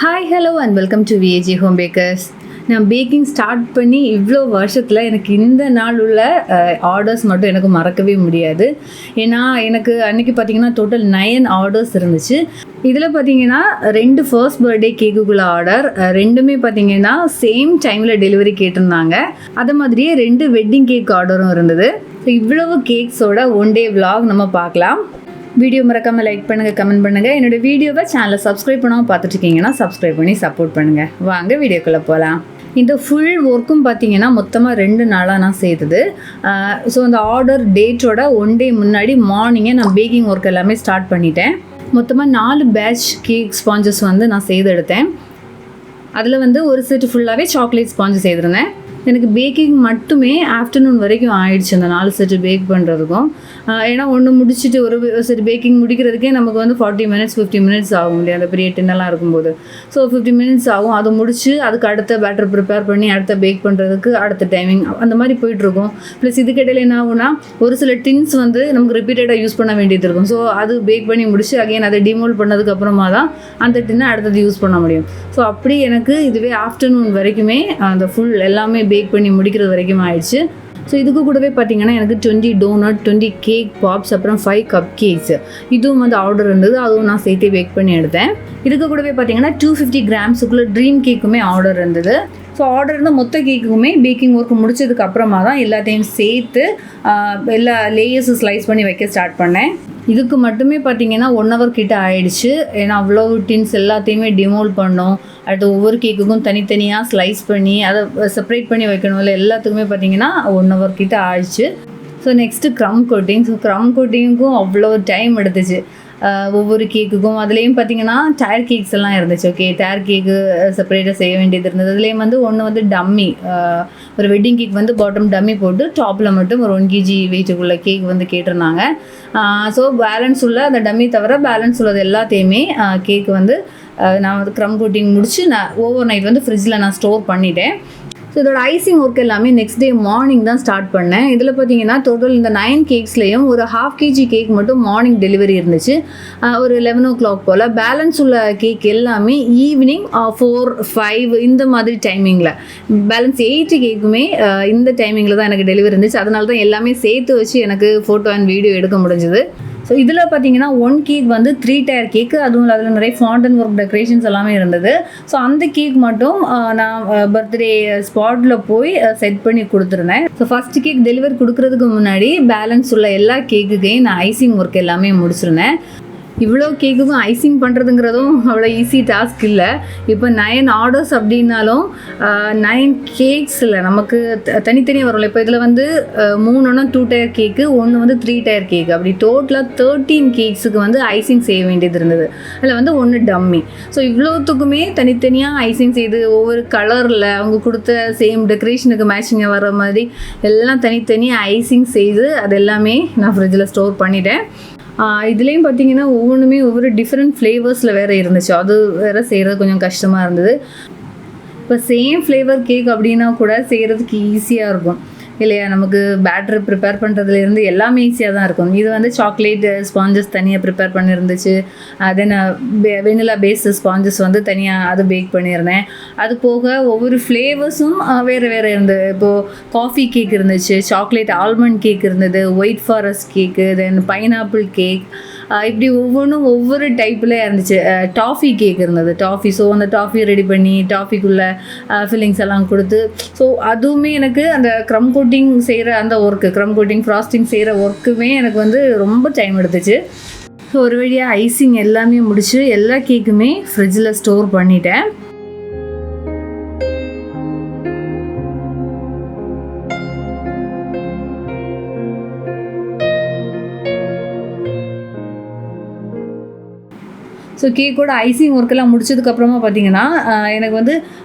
Hi, hello and welcome to VAG Home Bakers. நான் baking start பண்ணி இவ்வளோ வருஷத்தில் எனக்கு இந்த நாள் உள்ள ஆர்டர்ஸ் மட்டும் எனக்கு மறக்கவே முடியாது. ஏன்னா எனக்கு அன்றைக்கி பார்த்திங்கன்னா டோட்டல் 9 ஆர்டர்ஸ் இருந்துச்சு. இதில் பார்த்திங்கன்னா 2 ஃபர்ஸ்ட் பர்த்டே கேக்குக்குள்ள ஆர்டர், ரெண்டுமே பார்த்திங்கன்னா சேம் டைமில் டெலிவரி கேட்டிருந்தாங்க. அதே மாதிரியே 2 வெட்டிங் கேக் ஆர்டரும் இருந்தது. ஸோ இவ்வளவு கேக்ஸோட ஒன் டே விலாக் நம்ம பார்க்கலாம். வீடியோ மறக்காமல் லைக் பண்ணுங்கள், கமெண்ட் பண்ணுங்கள். என்னோடய வீடியோவை சேனலை சப்ஸ்கிரைப் பண்ணாமல் பார்த்துட்ருக்கீங்கன்னா சப்ஸ்கிரைப் பண்ணி சப்போர்ட் பண்ணுங்கள். வாங்க வீடியோக்குள்ளே போகலாம். இந்த ஃபுல் ஒர்க்கும் பார்த்தீங்கன்னா மொத்தமாக 2 நாளாக நான் செய்தது. ஸோ அந்த ஆர்டர் டேட்டோட ஒன் டே முன்னாடி மார்னிங்கே நான் பேக்கிங் ஒர்க் எல்லாமே ஸ்டார்ட் பண்ணிட்டேன். மொத்தமாக 4 பேட்ச் கேக் ஸ்பாஞ்சஸ் நான் செய்து எடுத்தேன். அதில் ஒரு செட்டு ஃபுல்லாகவே சாக்லேட் ஸ்பாஞ்சு செய்திருந்தேன். எனக்கு பேக்கிங் மட்டுமே ஆஃப்டர்நூன் வரைக்கும் ஆயிடுச்சு அந்த 4 செட்டு பேக் பண்ணுறதுக்கும். ஏன்னா ஒன்று முடிச்சுட்டு ஒரு செட்டு பேக்கிங் முடிக்கிறதுக்கே நமக்கு 40 மினிட்ஸ் 50 மினிட்ஸ் ஆகும் இல்லையா, அந்த பெரிய டின்னெல்லாம் இருக்கும்போது. ஸோ 50 மினிட்ஸ் ஆகும். அதை முடிச்சு அதுக்கு அடுத்த பேட்டர் ப்ரிப்பேர் பண்ணி அடுத்த பேக் பண்ணுறதுக்கு அடுத்த டைமிங் அந்த மாதிரி போயிட்டுருக்கும். ப்ளஸ் இதுக்கிடையில் என்ன ஆகும்னா ஒரு சில டின்ஸ் நமக்கு ரிப்பீட்டடாக யூஸ் பண்ண வேண்டியது இருக்கும். ஸோ அது பேக் பண்ணி முடிச்சு அகைன் அதை டிமோல்ட் பண்ணதுக்கு அப்புறமா தான் அந்த டின்னை அடுத்தது யூஸ் பண்ண முடியும். ஸோ அப்படி எனக்கு இதுவே ஆஃப்டர்நூன் வரைக்குமே அந்த ஃபுல் எல்லாமே பேக் பண்ணி முடிக்கிறது வரைக்கும் ஆயிடுச்சு. ஸோ இதுக்கு கூடவே பார்த்தீங்கன்னா எனக்கு 20 டோனட், 20 கேக் பாப்ஸ், அப்புறம் 5 கப் கேக்ஸ் இதுவும் ஆர்டர் இருந்தது. அதுவும் நான் சேர்த்து பேக் பண்ணி எடுத்தேன். இதுக்கு கூடவே பார்த்தீங்கன்னா 250 கிராம்ஸுக்குள்ளே ட்ரீம் கேக்குமே ஆர்டர் இருந்தது. ஸோ ஆர்டர் இருந்த மொத்த கேக்குமே பேக்கிங் ஒர்க் முடிச்சதுக்கு அப்புறமா தான் எல்லாத்தையும் சேர்த்து எல்லா லேயர்ஸும் ஸ்லைஸ் பண்ணி வைக்க ஸ்டார்ட் பண்ணேன். இதுக்கு மட்டுமே பார்த்தீங்கன்னா 1 hour கிட்ட ஆயிடுச்சு. ஏன்னா அவ்வளோ டின்ஸ் எல்லாத்தையுமே டிமோல்ட் பண்ணோம். அடுத்து ஒவ்வொரு கேக்குக்கும் தனித்தனியாக ஸ்லைஸ் பண்ணி அதை செப்பரேட் பண்ணி வைக்கணும் இல்லை, எல்லாத்துக்குமே பார்த்தீங்கன்னா 1 hour கிட்ட ஆயிடுச்சு. So next crumb coating. So crumb கோட்டிங்க்கும் அவ்வளோ டைம் எடுத்துச்சு ஒவ்வொரு கேக்குக்கும். அதுலேயும் பார்த்தீங்கன்னா டயர் கேக்ஸ் எல்லாம் இருந்துச்சு. ஓகே, டயர் கேக்கு செப்பரேட்டாக செய்ய வேண்டியது இருந்தது. அதுலேயும் ஒன்று டம்மி, ஒரு வெட்டிங் கேக் பாட்டம் டம்மி போட்டு டாப்பில் மட்டும் ஒரு 1 kg வெயிட்டுக்குள்ள கேக் கேட்டிருந்தாங்க. ஸோ பேலன்ஸ் உள்ள அந்த டம்மி தவிர பேலன்ஸ் உள்ளது எல்லாத்தையுமே கேக்கு நான் க்ரம் கோட்டிங் முடிச்சு நான் ஓவர் நைட் ஃப்ரிட்ஜில் நான் ஸ்டோர் பண்ணிட்டேன். ஸோ இதோட ஐசிங் ஒர்க் எல்லாமே நெக்ஸ்ட் டே மார்னிங் தான் ஸ்டார்ட் பண்ணேன். இதில் பார்த்தீங்கன்னா டோட்டல் இந்த 9 கேக்ஸ்லேயும் ஒரு 1/2 kg கேக் மட்டும் மார்னிங் டெலிவரி இருந்துச்சு, ஒரு 11 o'clock போல். பேலன்ஸ் உள்ள கேக் எல்லாமே ஈவினிங் 4, 5 இந்த மாதிரி டைமிங்கில். பேலன்ஸ் 8 கேக்குமே இந்த டைமிங்கில் தான் எனக்கு டெலிவரி இருந்துச்சு. அதனால தான் எல்லாமே சேர்த்து வச்சு எனக்கு ஃபோட்டோ அண்ட் வீடியோ எடுக்க முடிஞ்சுது. ஸோ இதில் பார்த்தீங்கன்னா 1 கேக் 3 டயர் கேக்கு, அதுவும் அதில் நிறைய ஃபாண்டன்ட் ஒர்க் டெக்கரேஷன்ஸ் எல்லாமே இருந்தது. ஸோ அந்த கேக் மட்டும் நான் பர்த்டே ஸ்பாட்டில் போய் செட் பண்ணி கொடுத்துருந்தேன். ஸோ ஃபஸ்ட்டு கேக் டெலிவரி கொடுக்குறதுக்கு முன்னாடி பேலன்ஸ் உள்ள எல்லா கேக்குக்கையும் நான் ஐசிங் ஒர்க் எல்லாமே முடிச்சிருந்தேன். இவ்வளோ கேக்குக்கும் ஐசிங் பண்ணுறதுங்கிறதும் அவ்வளோ ஈஸி டாஸ்க் இல்லை. இப்போ 9 ஆர்டர்ஸ் அப்படின்னாலும் 9 கேக்ஸில் நமக்கு தனித்தனியாக வரும்ல. இப்போ இதில் 3 2 டயர் கேக்கு, 1 3 டயர் கேக்கு, அப்படி டோட்டலாக 13 கேக்ஸுக்கு ஐசிங் செய்ய வேண்டியது இருந்தது. அதில் 1 டம்மி. ஸோ இவ்வளோத்துக்குமே தனித்தனியாக ஐசிங் செய்து ஒவ்வொரு கலரில் அவங்க கொடுத்த சேம் டெக்கரேஷனுக்கு மேட்சிங்காக வர மாதிரி எல்லாம் தனித்தனியாக ஐசிங் செய்து அது எல்லாமே நான் ஃப்ரிட்ஜில் ஸ்டோர் பண்ணிட்டேன். இதுலேயும் பார்த்தீங்கன்னா ஒவ்வொன்றுமே ஒவ்வொரு டிஃப்ரெண்ட் ஃப்ளேவர்ஸில் வேறு இருந்துச்சு. அது வேறு செய்கிறது கொஞ்சம் கஷ்டமாக இருந்தது. இப்போ சேம் ஃப்ளேவர் கேக் அப்படின்னா கூட செய்கிறதுக்கு ஈஸியாக இருக்கும் இல்லையா. நமக்கு பேட்டர் ப்ரிப்பேர் பண்ணுறதுலேருந்து எல்லாமே ஈஸியாக தான் இருக்கும். இது சாக்லேட் ஸ்பாஞ்சஸ் தனியாக ப்ரிப்பேர் பண்ணியிருந்துச்சு. தென் வெனிலா பேஸ்டு ஸ்பாஞ்சஸ் தனியாக அது பேக் பண்ணியிருந்தேன். அது போக ஒவ்வொரு ஃப்ளேவர்ஸும் வேறு வேறு இருந்தது. இப்போது காஃபி கேக் இருந்துச்சு, சாக்லேட் ஆல்மண்ட் கேக் இருந்தது, ஒயிட் ஃபாரஸ்ட் கேக்கு, தென் பைனாப்பிள் கேக், இப்படி ஒவ்வொன்றும் ஒவ்வொரு டைப்பில் இருந்துச்சு. டாஃபி கேக் இருந்தது, டாஃபி. ஸோ அந்த டாஃபி ரெடி பண்ணி டாஃபிக்குள்ளே ஃபில்லிங்ஸ் எல்லாம் கொடுத்து, ஸோ அதுவுமே எனக்கு அந்த க்ரம் கோட்டிங் செய்கிற அந்த ஒர்க்கு, க்ரம் கோட்டிங் ஃப்ராஸ்டிங் செய்கிற ஒர்க்குமே எனக்கு ரொம்ப டைம் எடுத்துச்சு. ஸோ ஒரு வழியாக ஐசிங் எல்லாமே முடிச்சு எல்லா கேக்குமே ஃப்ரிட்ஜில் ஸ்டோர் பண்ணிட்டேன். ஸோ கேக்கோட ஐசிங் ஒர்க்கெல்லாம் முடிச்சதுக்கப்புறமா பார்த்தீங்கன்னா எனக்கு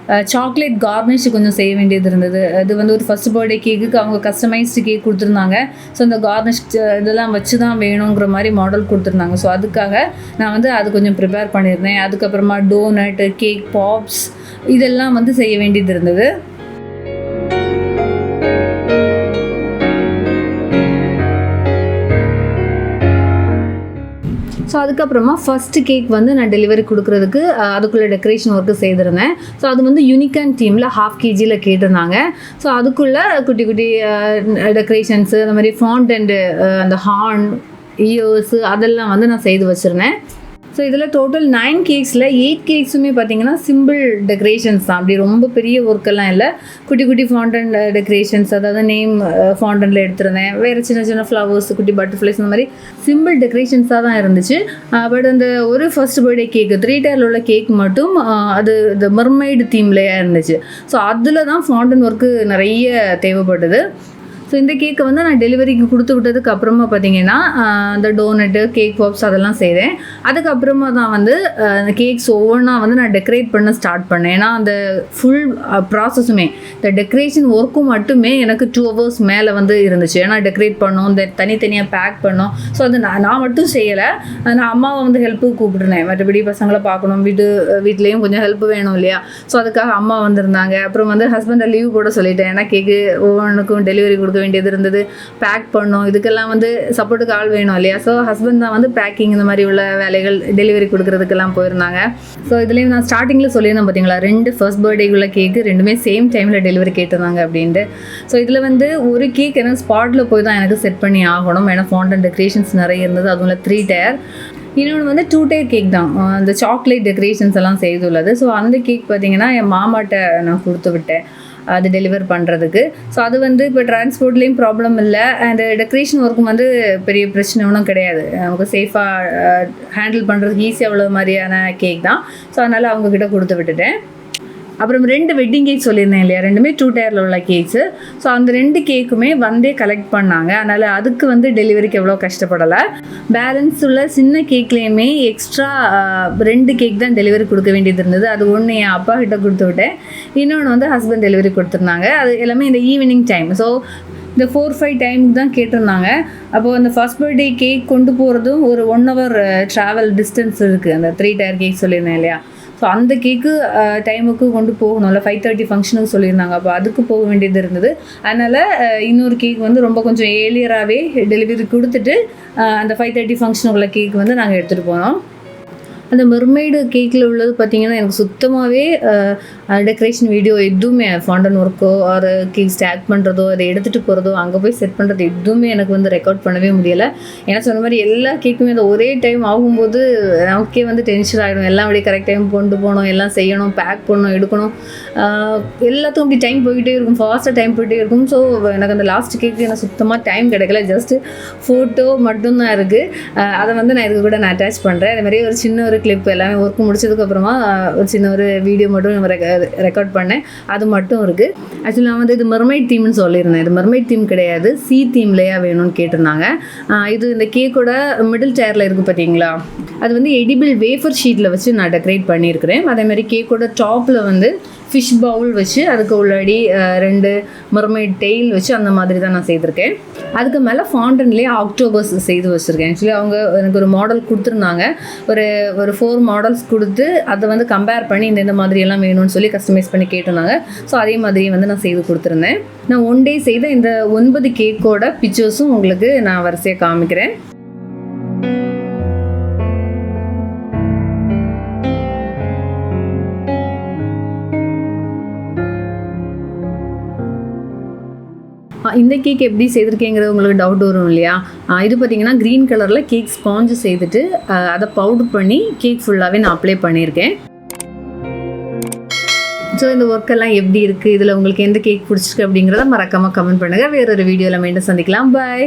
சாக்லேட் கார்னிஷ் கொஞ்சம் செய்ய வேண்டியது இருந்தது. அது ஒரு ஃபஸ்ட் பர்த்டே கேக்குக்கு அவங்க கஸ்டமைஸ்டு கேக் கொடுத்துருந்தாங்க. ஸோ அந்த கார்னிஷ் இதெல்லாம் வச்சு தான் வேணுங்கிற மாதிரி மாடல் கொடுத்துருந்தாங்க. ஸோ அதுக்காக நான் அது கொஞ்சம் ப்ரிப்பேர் பண்ணியிருந்தேன். அதுக்கப்புறமா டோனட், கேக் பாப்ஸ் இதெல்லாம் செய்ய வேண்டியது இருந்தது. ஸோ அதுக்கப்புறமா ஃபஸ்ட்டு கேக் வந்து நான் டெலிவரி கொடுக்குறதுக்கு அதுக்குள்ளே டெக்கரேஷன் ஒர்க்கு செய்திருந்தேன். ஸோ அது வந்து யூனிகான் தீமில் 1/2 kg கேட்டிருந்தாங்க. ஸோ அதுக்குள்ளே குட்டி குட்டி டெக்கரேஷன்ஸு அந்த மாதிரி ஃபாண்டன்ட், அந்த ஹார்ன், இயர்ஸு அதெல்லாம் வந்து நான் செய்து வச்சுருந்தேன். ஸோ இதில் டோட்டல் 9 கேக்ஸில் 8 கேக்ஸுமே பார்த்தீங்கன்னா சிம்பிள் டெக்கரேஷன்ஸ் தான். அப்படி ரொம்ப பெரிய ஒர்க்கெல்லாம் இல்லை. குட்டி குட்டி ஃபாண்டன்ட் டெக்கரேஷன்ஸ், அதாவது நேம் ஃபாண்டன்ட்டில் எடுத்திருந்தேன். வேறு சின்ன சின்ன ஃப்ளவர்ஸ், குட்டி பட்டர்ஃப்ளைஸ், இந்த மாதிரி சிம்பிள் டெக்கரேஷன்ஸாக தான் இருந்துச்சு. பட் அந்த ஒரு ஃபர்ஸ்ட் பர்த்டே கேக்கு 3 tier உள்ள கேக் மட்டும் அது இந்த மெர்மைடு தீம்லேயே இருந்துச்சு. ஸோ அதில் தான் ஃபாண்டன்ட் ஒர்க்கு நிறைய தேவைப்பட்டது. ஸோ இந்த கேக்கை வந்து நான் டெலிவரிக்கு கொடுத்து விட்டதுக்கு அப்புறமா பார்த்தீங்கன்னா அந்த டோனட்டு, கேக் பாப்ஸ் அதெல்லாம் செய்தேன். அதுக்கப்புறமா தான் வந்து அந்த கேக்ஸ் ஒவ்வொன்றா வந்து நான் டெக்கரேட் பண்ண ஸ்டார்ட் பண்ணேன். ஏன்னா அந்த ஃபுல் ப்ராசஸுமே, இந்த டெக்கரேஷன் ஒர்க்கும் மட்டுமே எனக்கு 2 hours மேலே வந்து இருந்துச்சு. ஏன்னா டெக்கரேட் பண்ணோம், இந்த தனித்தனியாக பேக் பண்ணோம். ஸோ அது நான் மட்டும் செய்யலை, நான் அம்மாவை வந்து ஹெல்ப்புக்கு கூப்பிட்டுருந்தேன். மற்றபடி பசங்களை பார்க்கணும், வீட்லேயும் கொஞ்சம் ஹெல்ப் வேணும் இல்லையா. ஸோ அதுக்காக அம்மா வந்திருந்தாங்க. அப்புறம் வந்து ஹஸ்பண்டை லீவ் போட சொல்லிட்டேன். ஏன்னா கேக்கு ஒவ்வொன்றுக்கும் டெலிவரி கொடுக்க வேண்டியது இருந்தது, பேக் பண்ணோம், இதுக்கெல்லாம் வந்து சப்போர்ட்டுக்கு ஆள் வேணும் இல்லையா. ஸோ ஹஸ்பண்ட் தான் வந்து பேக்கிங் இந்த மாதிரி உள்ள வேலைகள் டெலிவரி கொடுக்குறதுக்கெல்லாம் போயிருந்தாங்க. ஸோ இதுலேயும் நான் ஸ்டார்டிங்கில் சொல்லியிருந்தேன் பார்த்தீங்களா, 2 ஃபர்ஸ்ட் பர்த்டேக்குள்ள கேக்கு 2மே சேம் டைமில் டெலிவரி கேட்டிருந்தாங்க அப்படின்ட்டு. ஸோ இதில் வந்து ஒரு கேக் எனக்கு ஸ்பாட்டில் போய் தான் எனக்கு செட் பண்ணி ஆகணும். ஏன்னா ஃபாண்டன்ட் டெக்கரேஷன்ஸ் நிறைய இருந்தது, அதுவும் 3 tier. இன்னொன்று வந்து 2 tier கேக் தான், அந்த சாக்லேட் டெக்கரேஷன்ஸ் எல்லாம் செய்துள்ளது. ஸோ அந்த கேக் பார்த்தீங்கன்னா என் மாமாட்ட நான் கொடுத்து விட்டேன் அது டெலிவர் பண்ணுறதுக்கு. ஸோ அது வந்து இப்போ டிரான்ஸ்போர்ட்லேயும் ப்ராப்ளம் இல்லை, அண்ட் டெக்கரேஷன் ஒர்க்கும் வந்து பெரிய பிரச்சனை ஒன்றும் கிடையாது. நமக்கு சேஃபாக ஹேண்டில் பண்ணுறதுக்கு ஈஸியாக உள்ள மாதிரியான கேக் தான். ஸோ அதனால் அவங்கக்கிட்ட கொடுத்து விட்டுட்டேன். அப்புறம் 2 வெட்டிங் கேக் சொல்லியிருந்தேன் இல்லையா, 2மே 2 tier உள்ள கேக்ஸு. ஸோ அந்த 2 கேக்குமே வந்தே கலெக்ட் பண்ணாங்க. அதனால் அதுக்கு வந்து டெலிவரிக்கு எவ்வளோ கஷ்டப்படலை. பேலன்ஸ் உள்ள சின்ன கேக்லேயுமே எக்ஸ்ட்ரா 2 கேக் தான் டெலிவரி கொடுக்க வேண்டியது இருந்தது. அது ஒன்று என் அப்பா கிட்ட கொடுத்து விட்டேன், இன்னொன்று வந்து ஹஸ்பண்ட் டெலிவரி கொடுத்துருந்தாங்க. அது எல்லாமே இந்த ஈவினிங் டைம். ஸோ இந்த 4-5 டைமுக்கு தான் கேட்டிருந்தாங்க. அப்போது அந்த ஃபர்ஸ்ட் பர்த்டே கேக் கொண்டு போகிறதும் ஒரு 1 hour ட்ராவல் டிஸ்டன்ஸ் இருக்குது. அந்த 3 tier கேக் சொல்லியிருந்தேன் இல்லையா. ஸோ அந்த கேக்கு டைமுக்கு கொண்டு போகணும்ல, 5:30 ஃபங்க்ஷனுக்கு சொல்லியிருந்தாங்க. அப்போ அதுக்கு போக வேண்டியது இருந்தது. அதனால் இன்னொரு கேக் வந்து ரொம்ப கொஞ்சம் ஏர்லியராகவே டெலிவரி கொடுத்துட்டு அந்த 5:30 ஃபங்க்ஷனுக்குள்ள கேக் வந்து நாங்கள் எடுத்துகிட்டு போனோம். அந்த மெர்மைடு கேக்கில் உள்ளது பார்த்திங்கன்னா எனக்கு சுத்தமாகவே டெக்கரேஷன் வீடியோ எதுவுமே, ஃபாண்டன் ஒர்க்கோ ஒரு கேக் ஸ்டாக் பண்ணுறதோ, அதை எடுத்துகிட்டு போகிறதோ, அங்கே போய் செட் பண்ணுறது எதுவுமே எனக்கு வந்து ரெக்கார்ட் பண்ணவே முடியலை. ஏன்னா சொன்ன மாதிரி எல்லா கேக்குமே அந்த ஒரே டைம் ஆகும்போது நமக்கே வந்து டென்ஷன் ஆகிடும். எல்லாம் அப்படியே கரெக்ட் டைம் கொண்டு போகணும், எல்லாம் செய்யணும், பேக் பண்ணணும், எடுக்கணும், எல்லாத்துக்கும் அப்படி டைம் போய்கிட்டே இருக்கும், ஃபாஸ்ட்டாக டைம் போய்கிட்டே இருக்கும். ஸோ எனக்கு அந்த லாஸ்ட் கேக்கு எனக்கு சுத்தமாக டைம் கிடைக்கல. ஜஸ்ட்டு ஃபோட்டோ மட்டும்தான் இருக்குது. அதை வந்து நான் இதுக்கு கூட நான் அட்டாச் பண்ணுறேன். அதே மாதிரி ஒரு சின்ன ஒரு கிளிப் எல்லாமே ஒர்க் முடிச்சதுக்கப்புறமா ஒரு சின்ன ஒரு வீடியோ மட்டும் ரெக்கார்ட் பண்ணேன், அது மட்டும் இருக்குது. ஆக்சுவலி நான் வந்து இது மெர்மைட் தீம்னு சொல்லியிருந்தேன். இது மெர்மைட் தீம் கிடையாது, சி தீம்லையா வேணும்னு கேட்டிருந்தாங்க. இது இந்த கேக்கோட மிடில் டயரில் இருக்குது பார்த்தீங்களா, அது வந்து எடிபிள் வேஃபர் ஷீட்டில் வச்சு நான் டெக்கரேட் பண்ணியிருக்கிறேன். அதேமாதிரி கேக்கோட டாப்பில் வந்து ஃபிஷ் பவுல் வச்சு அதுக்கு உள்ளாடி 2 மெர்மைட் டெய்ல் வச்சு அந்த மாதிரி தான் நான் செய்திருக்கேன். அதுக்கு மேலே ஃபாண்டன்லேயே ஆக்டோபர்ஸ் செய்து வச்சுருக்கேன். ஆக்சுவலி அவங்க எனக்கு ஒரு மாடல் கொடுத்துருந்தாங்க, ஒரு 4 மாடல்ஸ் கொடுத்து அதை வந்து கம்பேர் பண்ணி இந்த மாதிரியெல்லாம் வேணும்னு சொல்லி கஸ்டமைஸ் பண்ணி கேட்டிருந்தாங்க. ஸோ அதே மாதிரி வந்து நான் செய்து கொடுத்துருந்தேன். நான் 1 day செய்த இந்த 9 கேக்கோட பிக்சர்ஸும் உங்களுக்கு நான் வரிசையாக காமிக்கிறேன். இந்த கேக் எப்படி செய்திருக்கேங்கிறது உங்களுக்கு டவுட் வரும் இல்லையா. இது பார்த்திங்கன்னா க்ரீன் கலரில் கேக் ஸ்பாஞ்சு செய்துட்டு அதை பவுடர் பண்ணி கேக் ஃபுல்லாகவே நான் அப்ளை பண்ணியிருக்கேன். ஸோ இந்த ஒர்க்கெல்லாம் எப்படி இருக்குது, இதில் உங்களுக்கு எந்த கேக் பிடிச்சிருக்கு அப்படிங்கிறத மறக்காமல் கமெண்ட் பண்ணுங்கள். வேறொரு வீடியோவில் மீண்டும் சந்திக்கலாம். பாய்.